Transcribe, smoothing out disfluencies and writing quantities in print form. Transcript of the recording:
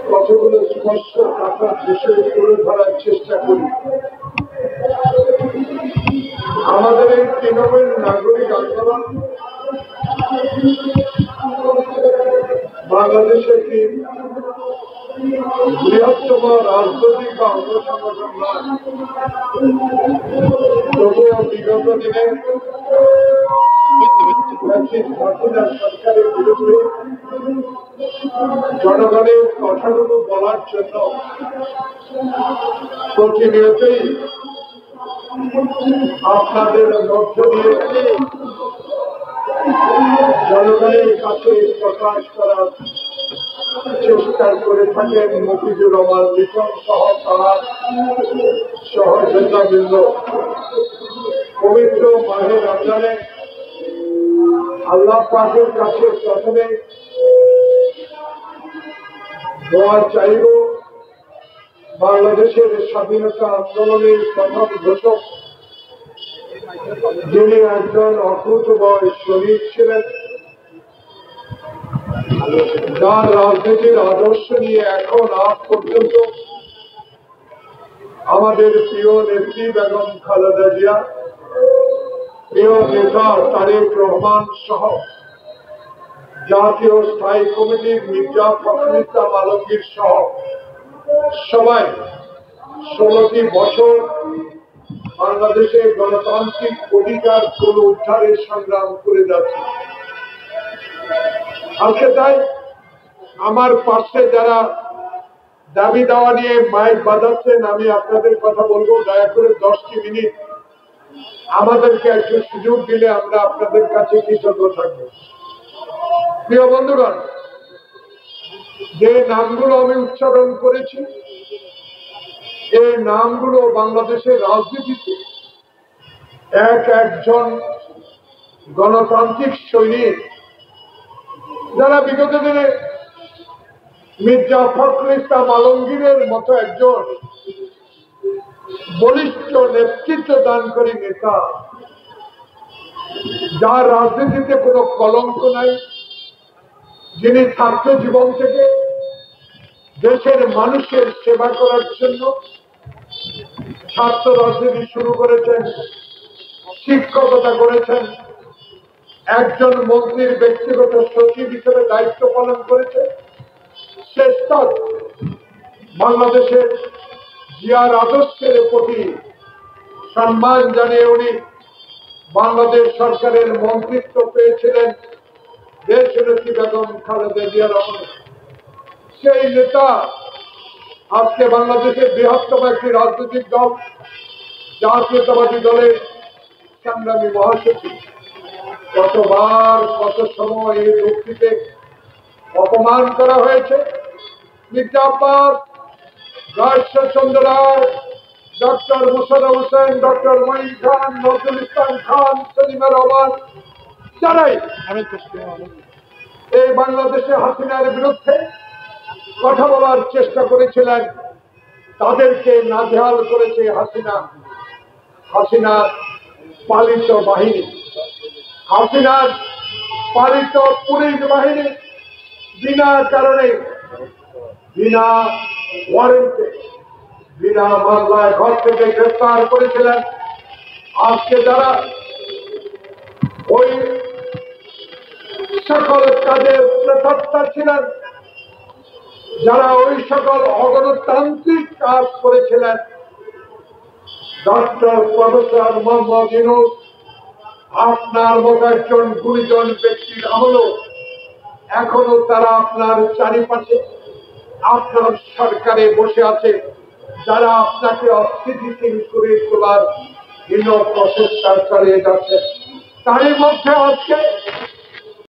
কতগুলো স্পষ্ট কাটার বিষয় তুলে ধরার চেষ্টা করি। আমাদের এই তৃণমূল নাগরিক আন্দোলন বাংলাদেশে একটি বৃহত্তম রাজনৈতিক বা অঙ্গ সংগঠন নয়, তবুও বিগত দিনে সরকারের বিরুদ্ধে জনগণের কথাগুলো বলার জন্য প্রতিনিয়তই আপনাদের মধ্য দিয়ে জনগণের কাছে প্রকাশ করার চেষ্টা করে থাকেন মফিজুর রহমান লিটন সহ তার সহযোদ্ধাবৃন্দ। পবিত্র মাহে রমজানে আল্লাহ পাকের কাছে প্রথমে দোয়া চাইব বাংলাদেশের স্বাধীনতা আন্দোলনের প্রথম ঘোষক, যিনি একজন অকুতোভয় শহীদ ছিলেন, যার রাজনীতির আদর্শ নিয়ে এখন আজ পর্যন্ত আমাদের প্রিয় নেত্রী বেগম খালেদা জিয়া, প্রিয় নেতা তারেক রহমান সহ জাতীয় স্থায়ী কমিটির মির্জা ফখরুল ইসলাম আলমগীর সহ সবাই 16টি বছর বাংলাদেশের গণতান্ত্রিক অধিকার পুনরুদ্ধারের সংগ্রাম করে যাচ্ছে। আজকে তাই আমার পাশে যারা দাবি দাওয়া নিয়ে মাইক বাজাচ্ছেন, আমি আপনাদের কথা বলবো, দয়া করে 10টি মিনিট আমাদেরকে একটু সুযোগ দিলে আমরা আপনাদের কাছে কৃতজ্ঞ থাকবো। প্রিয় বন্ধুগণ, যে নামগুলো আমি উচ্চারণ করেছি, এই নামগুলো বাংলাদেশের রাজনীতিতে একজন গণতান্ত্রিক সৈনিক, যারা বিগত দিনে মির্জা ফখরুল ইসলাম আলমগীরের মতো একজন বলিষ্ঠ নেতৃত্ব দানকারী নেতা, যার রাজনীতিতে কোনো কলঙ্ক নাই, যিনি ছাত্র জীবন থেকে দেশের মানুষের সেবা করার জন্য ছাত্র রাজনীতি শুরু করেছেন, শিক্ষকতা করেছেন, একজন মন্ত্রীর ব্যক্তিগত সচিব হিসেবে দায়িত্ব পালন করেছেন, শেষ তক বাংলাদেশের জিয়ার আদর্শের প্রতি সম্মান জানিয়ে উনি বাংলাদেশ সরকারের মন্ত্রিত্ব পেয়েছিলেন দেশনেত্রী বেগম খালেদা জিয়ার আমলে। সেই নেতা আজকে বাংলাদেশের বৃহত্তম একটি রাজনৈতিক দল জাতীয়তাবাদী দলের সংগ্রামী মহাসচিব, কতবার কত সময় এই লোকটিকে অপমান করা হয়েছে। মির্জা আব্বাস, রাজশচন্দ্র রায়, ডক্টর মোশাররফ হোসেন, ডক্টর মঈন খান, নজরুল ইসলাম খান, সেলিমা রহমান, যারাই এই বাংলাদেশে হাসিনার বিরুদ্ধে কথা বলার চেষ্টা করেছিলেন, তাদেরকে নাজেহাল করেছে হাসিনার পালিত বাহিনী, হাসিনার পালিত পুলিশ বাহিনী। বিনা কারণে, বিনা ওয়ারেন্টে, বিনা মামলায় ঘর থেকে গ্রেফতার করেছিলেন। আজকে যারা ওই সকল কাজে প্রেতাত্মা ছিলেন, যারা ওই সকল অগণতান্ত্রিক কাজ করেছিলেন, ডক্টর প্রফেসর মোহাম্মদ ইউনূস আপনার মতো একজন গুণীজন ব্যক্তির আমলও এখনো তারা আপনার চারিপাশে আপনার সরকারে বসে আছে, যারা আপনাকে অস্থিতিশীল করে তোলার হীন প্রচেষ্টা চালিয়ে যাচ্ছে। তারই মধ্যে আজকে